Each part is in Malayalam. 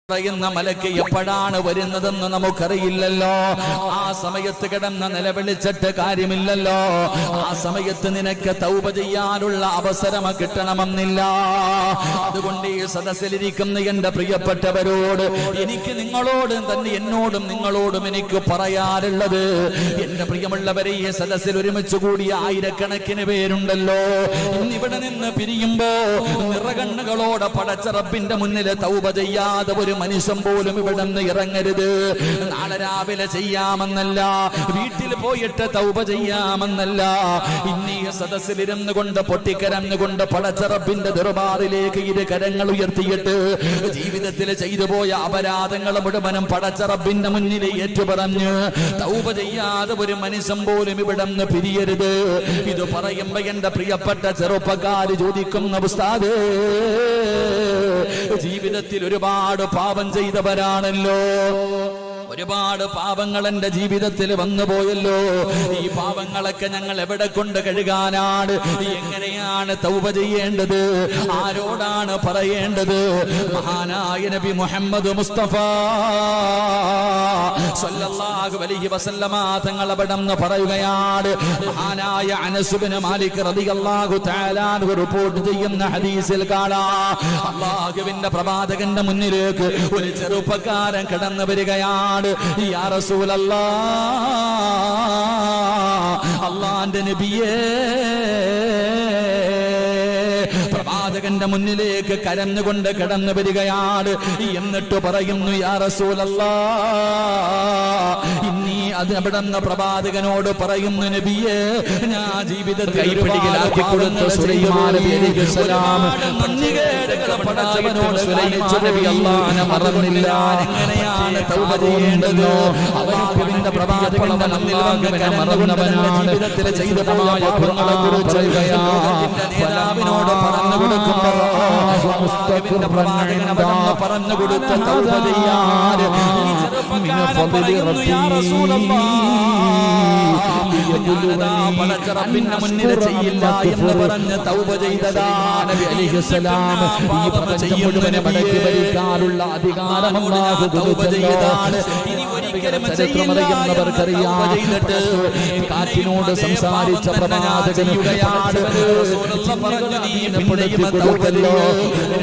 പറയുന്ന മലക്ക് എപ്പോഴാണ് വരുന്നതെന്ന് നമുക്കറിയില്ലല്ലോ. ആ സമയത്ത് കിടന്ന് നിലവിളിച്ചിട്ട് കാര്യമില്ലല്ലോ. ആ സമയത്ത് നിനക്ക് തൗബ ചെയ്യാനുള്ള അവസരം കിട്ടണമെന്നില്ല. അതുകൊണ്ട് ഈ സദസ്സിലിരിക്കുന്ന എന്റെ പ്രിയപ്പെട്ടവരോട് എനിക്ക് നിങ്ങളോടും തന്നെ എന്നോടും നിങ്ങളോടും എനിക്ക് പറയാറുള്ളത്, എന്റെ പ്രിയമുള്ളവരെ, ഈ സദസ്സിൽ ഒരുമിച്ച് കൂടിയ ആയിരക്കണക്കിന് പേരുണ്ടല്ലോ. ഇന്നിവിടെ നിന്ന് പിരിയുമ്പോ നിറകണ്ണുകളോടെ പടച്ച റബ്ബിന്റെ മുന്നിൽ തൗബ ചെയ്യാതെ ഒരു മനുഷ്യൻ പോലും ഇവിടെ നിന്ന് ഇറങ്ങരുത്. നാളെ രാവിലെ ചെയ്യാമെന്നല്ല, വീട്ടിൽ പോയിട്ട് തൗബ ചെയ്യാമെന്നല്ല, ഇന്നീ സദസ്സിലിരുന്നു കൊണ്ട് പൊട്ടിക്കരഞ്ഞുകൊണ്ട് പടച്ച റബ്ബിന്റെ ദർബാറിലേക്ക് ഇരു കരങ്ങൾ ഉയർത്തിയിട്ട് ജീവിതത്തിൽ ചെയ്തു പോയ അപരാധങ്ങൾ മുഴുവനും പടച്ച റബ്ബിന്റെ മുന്നിൽ ഏറ്റുപറഞ്ഞ് തൗബ ചെയ്യാതെ ഒരു മനുഷ്യൻ പോലും ഇവിടെ നിന്ന് പിരിയരുത്. ഇത് പറയുമ്പോ എന്റെ പ്രിയപ്പെട്ട ചെറുപ്പക്കാര് ചോദിക്കുന്ന ഉസ്താദേ, ജീവിതത്തിൽ ഒരുപാട് പാപം ചെയ്തവരാണല്ലോ, ഒരുപാട് പാപങ്ങൾ എന്റെ ജീവിതത്തിൽ വന്നു പോയല്ലോ. ഈ പാപങ്ങളൊക്കെ ഞങ്ങൾ എവിടെ കൊണ്ട് കഴുകാനാണ്? എങ്ങനെയാണ് തൗബ ചെയ്യേണ്ടത്? ആരോടാണ് പറയേണ്ടത്? മഹാനായ നബി മുഹമ്മദ് മുസ്തഫ സല്ലല്ലാഹു അലൈഹി വസല്ലമ തങ്ങൾ അവിടെന്ന് പറയുകയാണ്. മഹാനായ അനസ് ഇബ്നു മാലിക് റളിയല്ലാഹു തആല അൻഹു റിപ്പോർട്ട് ചെയ്യുന്ന ഹദീസിൽ കാണാം, അല്ലാഹുവിന്റെ പ്രവാചകന്റെ മുന്നിലേക്ക് ഒരു ചെറുപ്പക്കാരൻ കടന്നു വരികയാണ്. യാ റസൂലല്ലാഹ്, അല്ലാഹുവിന്റെ നബിയേ, പ്രവാചകന്റെ മുന്നിലേക്ക് കരഞ്ഞുകൊണ്ട് കടന്നു വരികയാണ്. എന്നിട്ട് പറയുന്നു, യാ റസൂലല്ലാഹ്, ഇന്നീ അത് അവിടെന്ന് പ്രവാചകനോട് പറയുന്നു, നബിയേ, ഞാൻ ജീവിതത്തിൽ കൈപ്പിടിയിലാക്കി കൊടുത്ത സുലൈമാൻ നബി അലൈഹിസ്സലാം പടച്ചവനോട് അല്ലാഹുവിനെ മറന്നില്ല, എങ്ങനെയാണ് തൗബ ചെയ്യേണ്ടത്? അല്ലാഹുവിന്റെ പ്രവാചകന്റെ മുന്നിൽ മറന്നവനാണ് ജീവിതത്തിൽ ചെയ്ത പാപങ്ങളെക്കുറിച്ച് നേതാവിനോട് പറഞ്ഞു കൊടുക്കുമ്പോ മുസ്തഖിന്റെ പ്രവാചകൻ അവിടെന്ന് പറഞ്ഞു കൊടുത്ത തൗബ ചെയ്യാൻ ഈ ചെറുപ്പക്കാരൻ പറയുന്നു, യാ പടച്ച റബ്ബിന്റെ മുന്നിൽ ചെയ്യില്ല എന്ന് പറഞ്ഞ് തൗബ ചെയ്തതാ നബി അലൈഹിസ്സലാം. ഈ മുഴുവനെ മടക്കി ഭരിക്കാനുള്ള അധികാരം അല്ലാഹു തൗബ ചെയ്തതാണ്. ഇനി ഒരിക്കലും ചരിത്രമറിയുന്നവർക്കറിയാം, കാറ്റിനോട് സംസാരിച്ച പ്രവാചകനുകയാണ്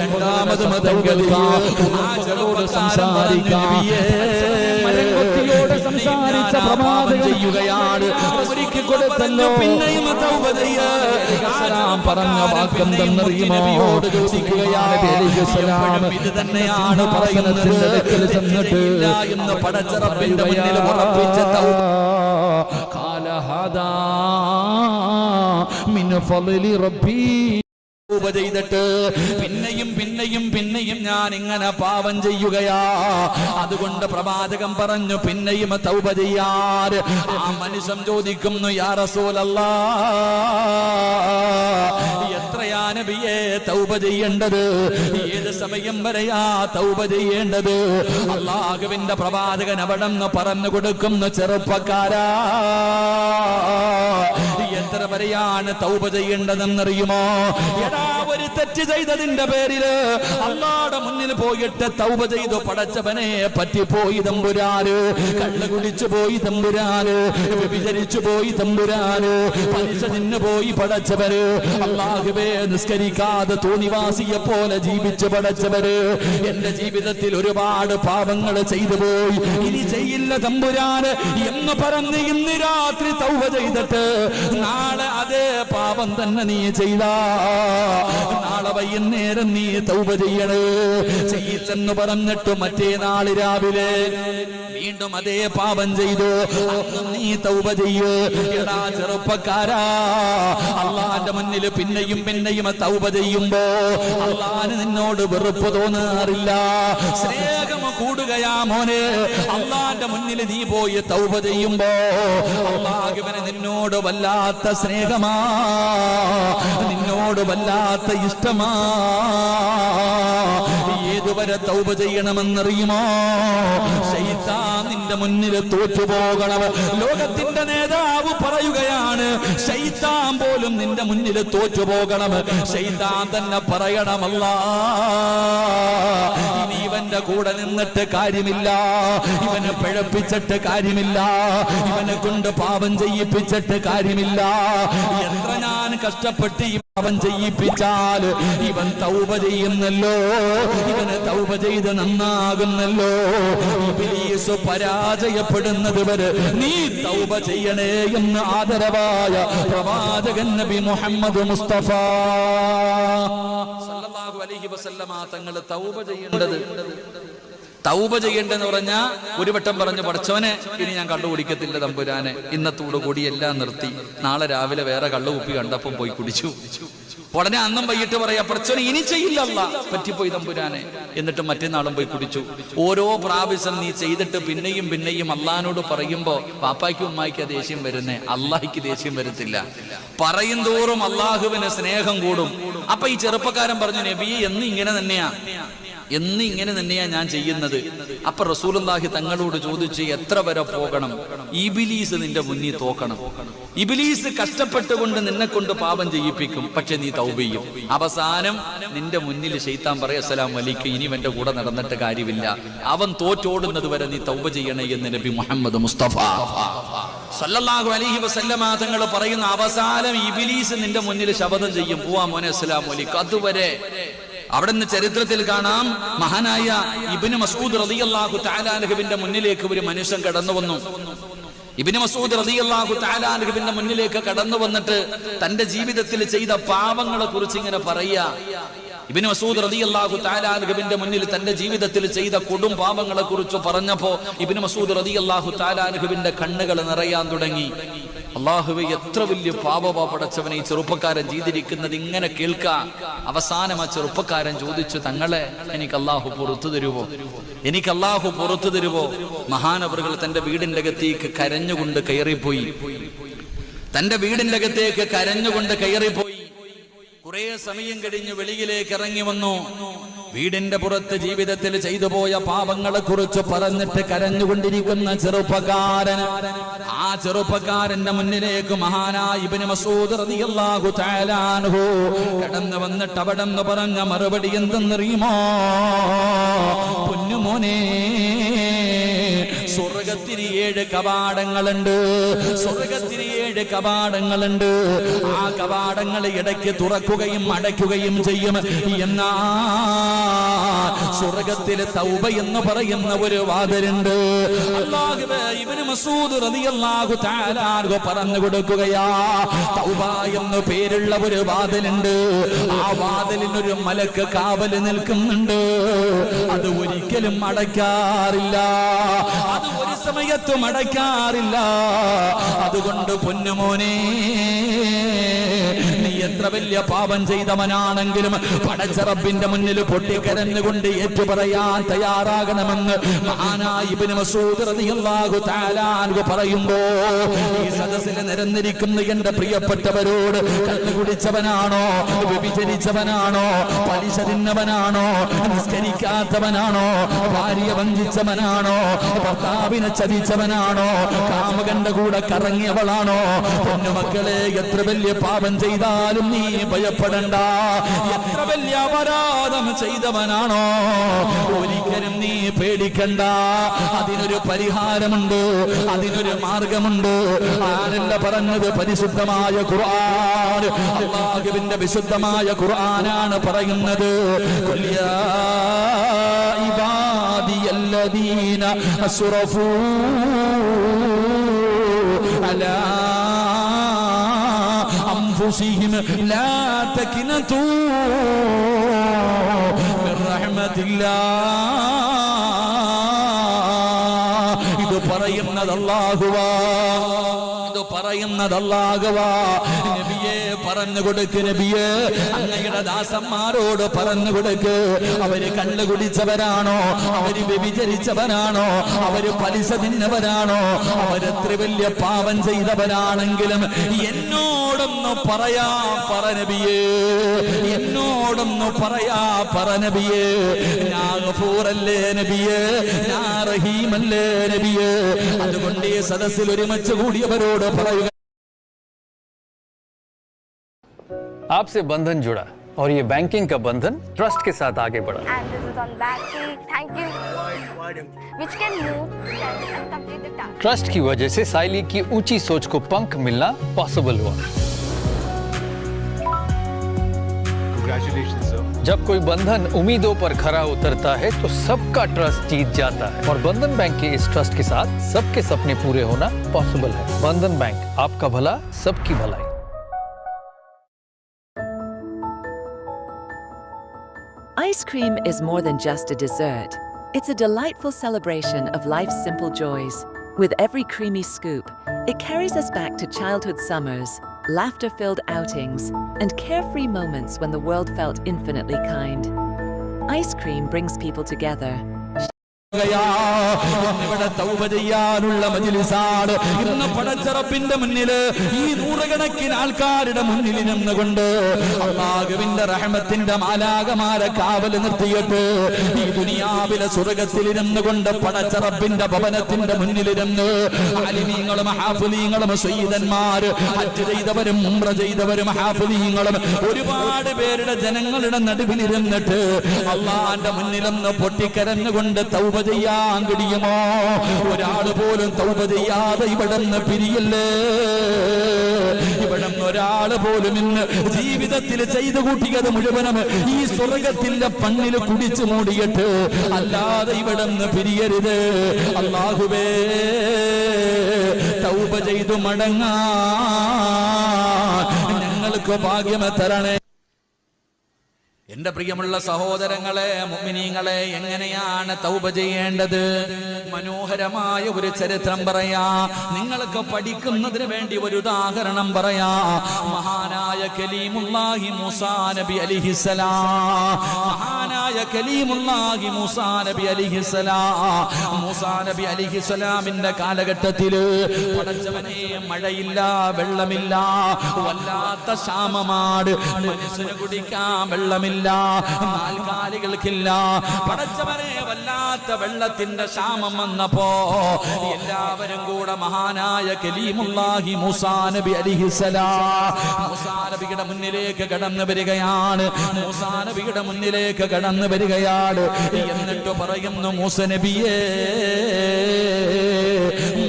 രണ്ടാമത് മതങ്ങളോട് സംസാരിച്ച പ്രവാചകൻ ചെയ്യുകയാണ്. ഒരിക്കൽ കൊടുത്തല്ലോ, പിന്നെയും പറഞ്ഞ വാക്കെന്തെന്നറിയുമോ? ഇത് തന്നെയാണ് പറയുന്നത് എന്ന് പടച്ച റബ്ബിന്റെ മുന്നിൽ ഉറപ്പിച്ച ഖാല ഹാദാ മിൻ ഫളലി റബ്ബി. ചെയ്തിട്ട് പിന്നെയും പിന്നെയും പിന്നെയും ഞാൻ ഇങ്ങനെ പാപം ചെയ്യുകയാ. അതുകൊണ്ട് പ്രവാചകൻ പറഞ്ഞു, പിന്നെയും തൗബ ചെയ്യാറ്. ആ മനുഷ്യൻ ചോദിക്കുന്നു, യാ റസൂലല്ലാഹ്, എത്രയാ നബിയേ തൗബ ചെയ്യേണ്ടത്? ഏത് സമയം വരെയാ തൗബ ചെയ്യേണ്ടത്? അല്ലാഹുവിന്റെ പ്രവാചകൻ അവിടെന്ന് പറഞ്ഞു കൊടുക്കുന്നു, ചെറുപ്പക്കാരാ, എത്ര വരെയാണ് തൗബ ചെയ്യേണ്ടതെന്നറിയുമോ? ഒരു തെറ്റ് ചെയ്തതിന്റെ പേരില് അല്ലാഹുവിന്റെ മുന്നിൽ പോയിട്ട് തൗബ ചെയ്തു പടച്ചവനെ പറ്റിപ്പോയി തമ്പുരാന്, കള്ള് കുടിച്ചു പോയി തമ്പുരാന്, വ്യഭിചരിച്ചു പോയി തമ്പുരാന്, പലിശ തിന്നു പോയി പടച്ചവര്, അല്ലാഹുവേ നിസ്കരിക്കാതെ തോന്നിവാസിയെ പോലെ ജീവിച്ചു പടച്ചവര്, എന്റെ ജീവിതത്തിൽ ഒരുപാട് പാപങ്ങൾ ചെയ്തു പോയി, ഇനി ചെയ്യില്ല തമ്പുരാന് എന്ന് പറഞ്ഞ് ഇന്ന് രാത്രി തൗബ ചെയ്തിട്ട് നാളെ അതേ പാപം തന്നെ നീ ചെയ്താ നാളെ വൈകുന്നേരം നീ തൗബ ചെയ്യണേ. ചെയ്യില്ലെന്ന് പറഞ്ഞിട്ട് മറ്റേ നാള് രാവിലെ വീണ്ടും അതേ പാപം ചെയ്തു, നീ തൗബ ചെയ്യ്. എടാ ചെറുപ്പക്കാരാ, അല്ലാഹുവിന്റെ മുന്നിൽ പിന്നെയും പിന്നെയും തൗബ ചെയ്യുമ്പോ അല്ലാഹുവിന് നിന്നോട് വെറുപ്പ് തോന്നാറില്ല, സ്നേഹം കൂടുകയാ മോനെ. അല്ലാഹുവിന്റെ മുന്നിൽ നീ പോയി തൗബ ചെയ്യുമ്പോ അല്ലാഹുവിന് നിന്നോട് വല്ലാത്ത സ്നേഹമാ, നിന്നോട് വല്ലാത്ത ഇഷ്ടമാ. ഏതുവരെ തൗബ ചെയ്യണമെന്നറിയുമോ? ശൈത്താൻ നിന്റെ മുന്നിൽ തോറ്റുപോകണം. ലോകത്തിന്റെ നേതാവ് പറയുകയാണ്, ശൈത്താൻ പോലും നിന്റെ മുന്നിൽ തോറ്റുപോകണം. ശൈത്താൻ തന്നെ പറയണമല്ല, ഇനി ഇവൻ ഇവന്റെ കൂടെ നിന്നിട്ട് കാര്യമില്ല, ഇവനെ പിഴപ്പിച്ചിട്ട് കാര്യമില്ല, ഇവനെ കൊണ്ട് പാപം ചെയ്യിപ്പിച്ചിട്ട് കാര്യമില്ല. എത്ര ഞാൻ കഷ്ടപ്പെട്ട് അവൻ ചെയ്യിപ്പിച്ചാൽ ഇവൻ തൗബ ചെയ്യുന്നല്ലോ, ഇവനെ തൗബ ചെയ്ത് നന്നാകുന്നല്ലോ. ഇബ്ലീസ് പരാജയപ്പെടുന്നത് വരെ നീ തൗബ ചെയ്യണേ എന്ന് ആദരവായ പ്രവാചകൻ നബി മുഹമ്മദ് മുസ്തഫ സല്ലല്ലാഹു അലൈഹി വസല്ലമ തങ്ങൾ തൗബ ചെയ്യേണ്ടെന്ന് പറഞ്ഞാ ഒരു വട്ടം പറഞ്ഞു, പഠിച്ചവനെ ഇനി ഞാൻ കള്ളു കുടിക്കത്തില്ല തമ്പുരാനെ, ഇന്നത്തോടു കൂടി എല്ലാം നിർത്തി, നാളെ രാവിലെ വേറെ കള്ളു കുപ്പി കണ്ടപ്പം പോയി കുടിച്ചു. ഉടനെ അന്നും വൈകിട്ട് പറയാ, പഠിച്ചവനെ ഇനി ചെയ്യില്ലല്ല, പറ്റിപ്പോയി തമ്പുരാനെ, എന്നിട്ട് മറ്റന്നാളും പോയി കുടിച്ചു. ഓരോ പ്രാവശ്യം നീ ചെയ്തിട്ട് പിന്നെയും പിന്നെയും അള്ളാഹിനോട് പറയുമ്പോ പാപ്പായ്ക്കും ഉമ്മായിക്ക് ദേഷ്യം വരുന്നേ, അള്ളാഹിക്ക് ദേഷ്യം വരത്തില്ല. പറയും തോറും അള്ളാഹുവിന് സ്നേഹം കൂടും. അപ്പൊ ഈ ചെറുപ്പക്കാരൻ പറഞ്ഞു, നബിയെ എന്ന് ഇങ്ങനെ തന്നെയാ ഞാൻ ചെയ്യുന്നത്. അപ്പൊ റസൂലുള്ളാഹി തങ്ങളോട് ചോദിച്ചു, എത്ര വരെ പോകണം? ഇബ്ലീസ് നിന്റെ മുന്നിൽ തോക്കണം. ഇബ്ലീസ് കഷ്ടപ്പെട്ടുകൊണ്ട് നിന്നെ കൊണ്ട് പാപം ചെയ്യിപ്പിക്കും, പക്ഷെ നീ തൗബ ചെയ്യും. അവസാനം നിന്റെ മുന്നിൽ ശൈത്താൻ പറയും, അസ്സലാമു അലൈക്കും, ഇനി എന്റെ കൂടെ നടന്നിട്ട് കാര്യമില്ല, അവൻ തോറ്റോടുന്നത് വരെ നീ തൗബ ചെയ്യണേ എന്ന് നബി മുഹമ്മദ് മുസ്തഫ സല്ലല്ലാഹു അലൈഹി വസല്ലമ തങ്ങൾ പറയുന്ന അവസാനം ഇബ്ലീസ് നിന്റെ മുന്നിൽ ശപഥം ചെയ്യും, പോവാ മോനെ അസ്സലാമു അലൈക്കും. അതുവരെ അവിടുന്ന് ചരിത്രത്തിൽ കാണാം, മഹാനായ ഇബ്നു മസ്ഊദ് റളിയല്ലാഹു തആല അൻഹുവിന്റെ മുന്നിലേക്ക് ഒരു മനുഷ്യൻ കടന്നു വന്നു. ഇബ്നു മസ്ഊദ് റളിയല്ലാഹു തആല അൻഹുവിന്റെ മുന്നിലേക്ക് കടന്നു വന്നിട്ട് തന്റെ ജീവിതത്തിൽ ചെയ്ത പാപങ്ങളെ കുറിച്ച് ഇങ്ങനെ പറയാ. ഇബ്നു മസ്ഊദ് റളിയല്ലാഹു തആല അൻഹുവിന്റെ മുന്നിൽ തന്റെ ജീവിതത്തിൽ ചെയ്ത കൊടും പാപങ്ങളെ കുറിച്ച് പറഞ്ഞപ്പോ ഇബ്നു മസ്ഊദ് റളിയല്ലാഹു തആല അൻഹുവിന്റെ കണ്ണുകൾ നിറയാൻ തുടങ്ങി. അല്ലാഹുവേ, എത്ര വലിയ പാപമാ പടച്ചവനെ ഈ ചെറുപ്പക്കാരൻ ചെയ്തിരിക്കുന്നത്, ഇങ്ങനെ കേൾക്കാൻ. അവസാനം ആ ചെറുപ്പക്കാരൻ ചോദിച്ചു, തങ്ങളെ എനിക്ക് അല്ലാഹു പുറത്തു തരുവോ? മഹാനവറുകൾ തന്റെ വീടിന്റെ അകത്തേക്ക് കരഞ്ഞുകൊണ്ട് കയറിപ്പോയി. കുറെ സമയം കഴിഞ്ഞ് വെളിയിലേക്ക് ഇറങ്ങി വന്നു. വീടിന്റെ പുറത്ത് ജീവിതത്തിൽ ചെയ്തു പോയ പാപങ്ങളെ കുറിച്ച് പറഞ്ഞിട്ട് കരഞ്ഞുകൊണ്ടിരിക്കുന്ന ആ ചെറുപ്പക്കാരന്റെ മുന്നിലേക്ക് മഹാനായ ഇബ്നു മസ്ഊദ് റളിയല്ലാഹു തആല അൻഹു കടന്നു വന്നിട്ട് അവിടെന്ന് പറഞ്ഞ മറുപടി എന്തെന്നറിയുമോ? പൊന്നുമോനെ, സ്വർഗത്തിന് 7 കവാടങ്ങളുണ്ട്. ആ കവാടങ്ങൾ ഇടയ്ക്ക് തുറക്കുകയും അടയ്ക്കുകയും ചെയ്യും. എന്നാ സ്വർഗത്തിലെ തൗബ എന്ന് പറയുന്ന ഒരു വാതിലുണ്ട്. അല്ലാഹുവേ, ഇബ്നു മസ്ഊദ് റളിയല്ലാഹു തആല അൻഹു പറഞ്ഞു കൊടുക്കുകയാ, തൗബ എന്ന് പേരുള്ള ഒരു വാതിലുണ്ട്. ആ വാതിലിനൊരു മലക്ക് കാവൽ നിൽക്കുന്നുണ്ട്. അത് ഒരിക്കലും അടയ്ക്കാറില്ല, അത് ഒരു സമയത്തും അടയ്ക്കാറില്ല. അതുകൊണ്ട് പൊന്നുമോനെ, നീ എത്ര വലിയ പാപം ചെയ്തവനാണെങ്കിലും പടച്ച റബ്ബിന്റെ മുന്നിൽ പൊട്ടിക്കരഞ്ഞുകൊണ്ട് ഏറ്റുപറയാൻ തയ്യാറാകണമെന്ന് മഹാനായ ഇബ്നു മസ്ഊദ് റളിയല്ലാഹു തആല അൻഹു പറയുമ്പോ, ഈ സദസ്സിൽ നിരന്നിരിക്കുന്ന എന്റെ പ്രിയപ്പെട്ടവരോട്, കള്ളുകുടിച്ചവനാണോ, വ്യഭിചരിച്ചവനാണോ, പലിശ തിന്നവനാണോ, നിസ്കരിക്കാത്തവനാണോ, ഭാര്യ വഞ്ചിച്ചവനാണോ, ഭർത്താവിനെ ചതിച്ചവനാണോ, കാമുകന്റെ കൂടെ കറങ്ങിയവളാണോ, പൊന്നുമക്കളെ, എത്ര വലിയ പാപം ചെയ്താലും നീ ഭയപ്പെടണ്ട. എത്ര വലിയ അപരാധം ചെയ്തവനാണോ, ഒരിക്കലും നീ പേടിക്കണ്ട. അതിനൊരു പരിഹാരമുണ്ട്, അതിനൊരു മാർഗമുണ്ട്. ആരല്ല പറഞ്ഞത്? പരിശുദ്ധമായ ഖുർആൻ, അല്ലാഹുവിന്റെ വിശുദ്ധമായ ഖുർആനാണ് പറയുന്നത്. ഖുൽ യാ ഇബാദിയല്ലദീന അസ്റഫൂ അലാ അൻഫുസിഹിം ലാ തഖ്നതൂ മിർ റഹ്മത്തില്ലാഹ്. ഇത് പറയുന്നത് അല്ലാഹുവാ. നബിയെ പറഞ്ഞു കൊടുക്ക്, നബിയെ അങ്ങയുടെ ദാസന്മാരോട് പറഞ്ഞു കൊടുക്ക്. അവര് കള്ളു കുടിച്ചവരാണോ, അവര് വ്യഭിചരിച്ചവരാണോ, അവര് പലിശ തിന്നവരാണോ, അവരെത്ര വലിയ പാപം ചെയ്തവരാണെങ്കിലും എന്നോടൊന്ന് പറയാ പറ നബിയേ, എന്നോടൊന്ന് പറയാ പറ നബിയേ. ഞാൻ ഗഫൂറല്ലേ നബിയേ, ഞാൻ റഹീമല്ലേ നബിയേ. അതുകൊണ്ട് ഈ സദസ്സിൽ ഒരുമിച്ച് കൂടിയവരോട് പറയുക, आपसे बंधन जुड़ा, और ये बैंकिंग का बंधन ट्रस्ट के साथ आगे बढ़ा। And this is on battery. Thank you. Which can move and complete the task. Trust की वजह से साइली की ऊंची सोच को पंख मिलना पॉसिबल हुआ। Congratulations, sir. जब कोई बंधन उम्मीदों पर खरा उतरता है तो सबका ट्रस्ट जीत जाता है और बंधन बैंक के इस ट्रस्ट के साथ सबके सपने पूरे होना पॉसिबल है। बंधन बैंक, आपका भला सबकी भलाई। Ice cream is more than just a dessert. It's a delightful celebration of life's simple joys. With every creamy scoop, it carries us back to childhood summers, laughter-filled outings, and carefree moments when the world felt infinitely kind. Ice cream brings people together. ഇവിടെ തൗബ ചെയ്യാനുള്ള മജ്‌ലിസാണ്. ഇന്ന് പടച്ചറപ്പിന്റെ മുന്നില് ഈ നൂറുകണക്കിന് ആൾക്കാരുടെ മുന്നിൽ നിന്നുകൊണ്ട് അല്ലാഹുവിന്റെ റഹ്മത്തിന്റെ മാലാഖമാരെ കാവൽ നിർത്തിയിട്ട് ഈ ദുനിയാവിലെ സ്വർഗ്ഗത്തിലിരുന്ന് കൊണ്ട് പടച്ചറപ്പിന്റെ ഭവനത്തിന്റെ മുന്നിലിരുന്ന് ആലിമീങ്ങളും ഹാഫിളീങ്ങളും സയ്യിദന്മാര് ഹജ്ജ് ചെയ്തവരും ഉംറ ചെയ്തവരും ഹാഫിളീങ്ങളും ഒരുപാട് പേരുടെ ജനങ്ങളുടെ നടുവിലിരുന്നിട്ട് അല്ലാഹുവിന്റെ മുന്നിലൊന്ന് പൊട്ടിക്കരഞ്ഞുകൊണ്ട് തൗബ ചെയ്യാൻ കഴിയുമോ? ഒരാൾ പോലും തൗബ ചെയ്യാതെ ഇവിടുന്ന് പിരിയല്ലേ. ഇവിടുന്ന് ഒരാൾ പോലും ഇന്ന് ജീവിതത്തിൽ ചെയ്തു കൂട്ടിയത് മുഴുവനും ഈ സ്വർഗത്തിന്റെ പണ്ണിൽ കുടിച്ചു മൂടിയിട്ട് അല്ലാതെ ഇവിടുന്ന് പിരിയരുത്. അല്ലാഹുവേ, തൗബ ചെയ്തു മടങ്ങാൻ ഞങ്ങൾക്ക് ഭാഗ്യം തരണേ. എന്റെ പ്രിയമുള്ള സഹോദരങ്ങളെ, മുഅ്മിനീങ്ങളെ, എങ്ങനെയാണ് തൗബ ചെയ്യേണ്ടത്? മനോഹരമായ ഒരു ചരിത്രം പറയാ, നിങ്ങൾക്ക് പഠിക്കുന്നതിന് വേണ്ടി ഒരു ഉദാഹരണം പറയാ. മഹാനായ കലീമുല്ലാഹി മൂസാ നബി അലൈഹിസ്സലാം, മഹാനായ കലീമുല്ലാഹി മൂസാ നബി അലൈഹിസ്സലാം, മൂസാ നബി അലൈഹിസ്സലാമിന്റെ കാലഘട്ടത്തില് പടച്ചവനെ മഴയില്ല, വെള്ളമില്ല, വല്ലാത്ത ക്ഷാമമാണ്, മനുഷ്യന് കുടിക്കാൻ വെള്ളമില്ല, നാൽക്കാലികൾക്കില്ല. പടച്ചവനെ വല്ലാത്ത വെള്ളത്തിന്റെ ക്ഷാമം വന്നപ്പോ എല്ലാവരും കൂടെ മഹാനായ കലീമുല്ലാഹി മൂസാ നബി അലൈഹിസ്സലാം മൂസാ നബിയുടെ മുന്നിലേക്ക് കടന്നു വരികയാണ്. മൂസാ നബിയുടെ മുന്നിലേക്ക് കടന്നു വരികയാണ്. എന്നിട്ട് പറയുന്നു, മൂസ നബിയേ,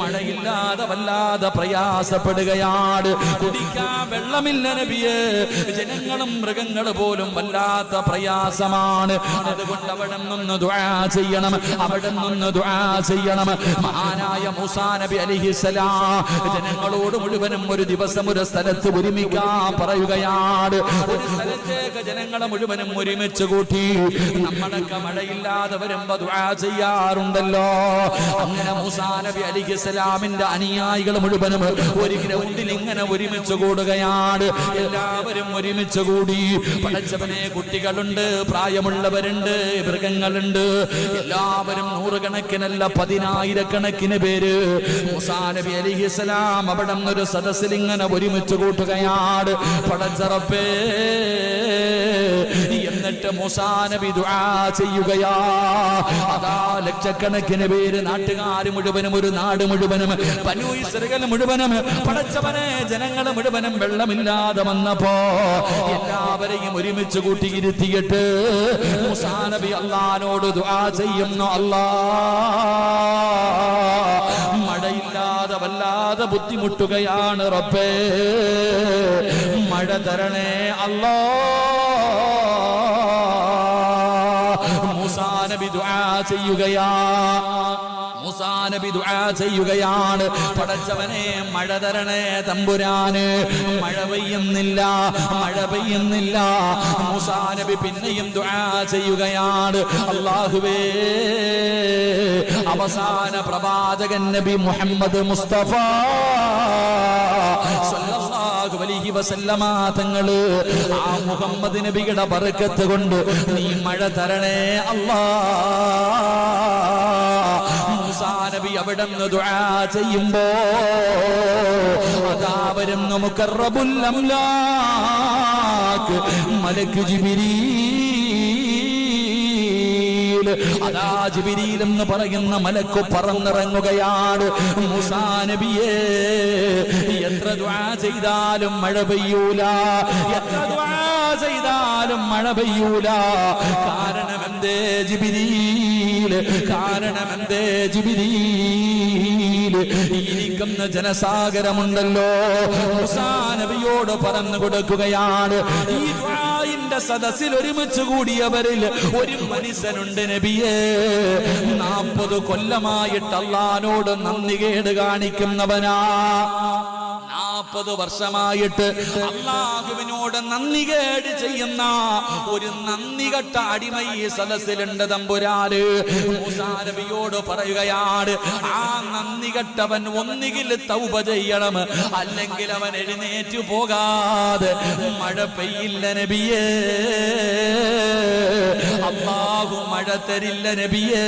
മഴയില്ലാതെ വല്ലാതെ പ്രയാസപ്പെടുകയാണ്, കുടിക്കാൻ വെള്ളമില്ല നബിയേ, ജനങ്ങളും മൃഗങ്ങളും പോലും വല്ലാത്ത പ്രയാസമാണ്. അതുകൊണ്ട് അവിടെ നിന്ന് ദുആ ചെയ്യണം, അവിടെ നിന്ന് ദുആ ചെയ്യണം. മഹാനായ മൂസാ നബി അലൈഹിസ്സലാം ജനങ്ങളോട് മുഴുവനും ഒരു ദിവസം ഒരു സ്ഥലത്ത് ഒരുമിക്കാൻ പറയുകയാണ്. ഒരു സ്ഥലത്തേക്ക് ജനങ്ങളെ മുഴുവനും ഒരുമിച്ച് കൂട്ടി നമ്മളൊക്കെ മഴയില്ലാതെ വരുമ്പോ ദുആ ചെയ്യാറുണ്ടല്ലോ. അങ്ങനെ മൂസാ നബി അലൈഹിസ്സലാമിന്റെ അനുയായികൾ മുഴുവനും ഒരു ഗ്രൗണ്ടിൽ ഇങ്ങനെ ഒരുമിച്ച് കൂടുകയാണ്. എല്ലാവരും ഒരുമിച്ച് കൂടി. പടച്ചവനെ, കുട്ടികളുണ്ട്, പ്രായമുള്ളവരുണ്ട്, മൃഗങ്ങളുണ്ട്, എല്ലാവരും നൂറുകണക്കിനല്ല പതിനായിരക്കണക്കിന് പേര് മൂസാ നബി അലൈഹിസ്സലാം അവിടെ ഒരു സദസ്സിൽ ഇങ്ങനെ ഒരുമിച്ച് കൂട്ടുകയാണ്. പടച്ചറപ്പേ, എന്നിട്ട് മൂസാ നബി ദുആ ചെയ്യുകയാ. അതാ ലക്ഷക്കണക്കിന് പേര്, നാട്ടുകാർ മുഴുവനും, ഒരു നാട് മുഴുവനും, ബനൂ ഇസ്രായേൽ മുഴുവനും, പടച്ചവനെ ജനങ്ങൾ മുഴുവനും വെള്ളമില്ലാതെ വന്നപ്പോ എല്ലാവരെയും ഒരുമിച്ച് കൂട്ടിയിരുത്തിയിട്ട് മൂസാ നബി അല്ലാഹുവോട് ദുആ ചെയ്യുന്നു. അല്ലാഹ്, മഴയില്ലാതെ വല്ലാതെ ബുദ്ധിമുട്ടുകയാണ് റബ്ബേ, മഴ തരണേ അല്ലാഹ്. മൂസാ നബി ദുആ ചെയ്യുകയാ. മൂസാ നബി ദുആ ചെയ്യുകയാണ്. പടച്ചവനെ, മഴ തരണേ തമ്പുരാന്. മഴ പെയ്യുന്നില്ല, മഴ പെയ്യുന്നില്ല. മൂസാ നബി പിന്നെയും ദുആ ചെയ്യുകയാണ്. അല്ലാഹുവേ, അവസാന പ്രവാചകൻ നബി മുഹമ്മദ് മുസ്തഫ സല്ലല്ലാഹു അലൈഹി വസല്ലമ തങ്ങള്, ആ മുഹമ്മദ് നബിയുടെ ബർക്കത്ത് കൊണ്ട് നീ മഴ തരണേ അല്ലാഹ്. മൂസാ നബി അവിടെ നിന്ന് ദുആ ചെയ്യുമ്പോ അതാ വരുന്നു മുഖറബുൽ അംലാക്ക് മലക്ക് ജിബ്രീൽ. ജിബിരീൽ, അതാ ജിബിരീൽ എന്ന് പറയുന്ന മലക്ക് പറന്നിറങ്ങുകയാണ്. മൂസാ നബിയേ, എത്ര ദുആ ചെയ്താലും മഴ പെയ്യൂല, എത്ര ദുആ ചെയ്താലും മഴ പെയ്യൂല. കാരണം എന്തേ ജിബിരീൽ, കാരണം എന്തേ ജിബിരീൽ, ഇരിക്കുന്ന ജനസാഗരമുണ്ടല്ലോ, മൂസാ നബിയോട് പറഞ്ഞു കൊടുക്കുകയാണ്. ഈ ദുആഇന്റെ സദസ്സിൽ ഒരുമിച്ച് കൂടിയവരിൽ ഒരു മനുഷ്യനുണ്ട് നബിയേ, 40 കൊല്ലമായിട്ട് അല്ലാഹുവോട് നന്ദികേട് കാണിക്കുന്നവനാ. 40 വർഷമായിട്ട് അല്ലാഹുവിനോട് നന്ദികേട് ചെയ്യുന്ന ഒരു നന്ദികെട്ട അടിമ ഈ സദസ്സിലുണ്ട് തമ്പുരാന്. മൂസാ നബിയോട് പറയുകയാണ്, ആ നന്ദികെട്ടവൻ ഒന്നുകിൽ തൗബ ചെയ്യണം, അല്ലെങ്കിൽ അവൻ എഴുന്നേറ്റ് പോകാതെ മഴ പെയ്യില്ല നബിയേ, അല്ലാഹു മഴ തരില്ല നബിയേ.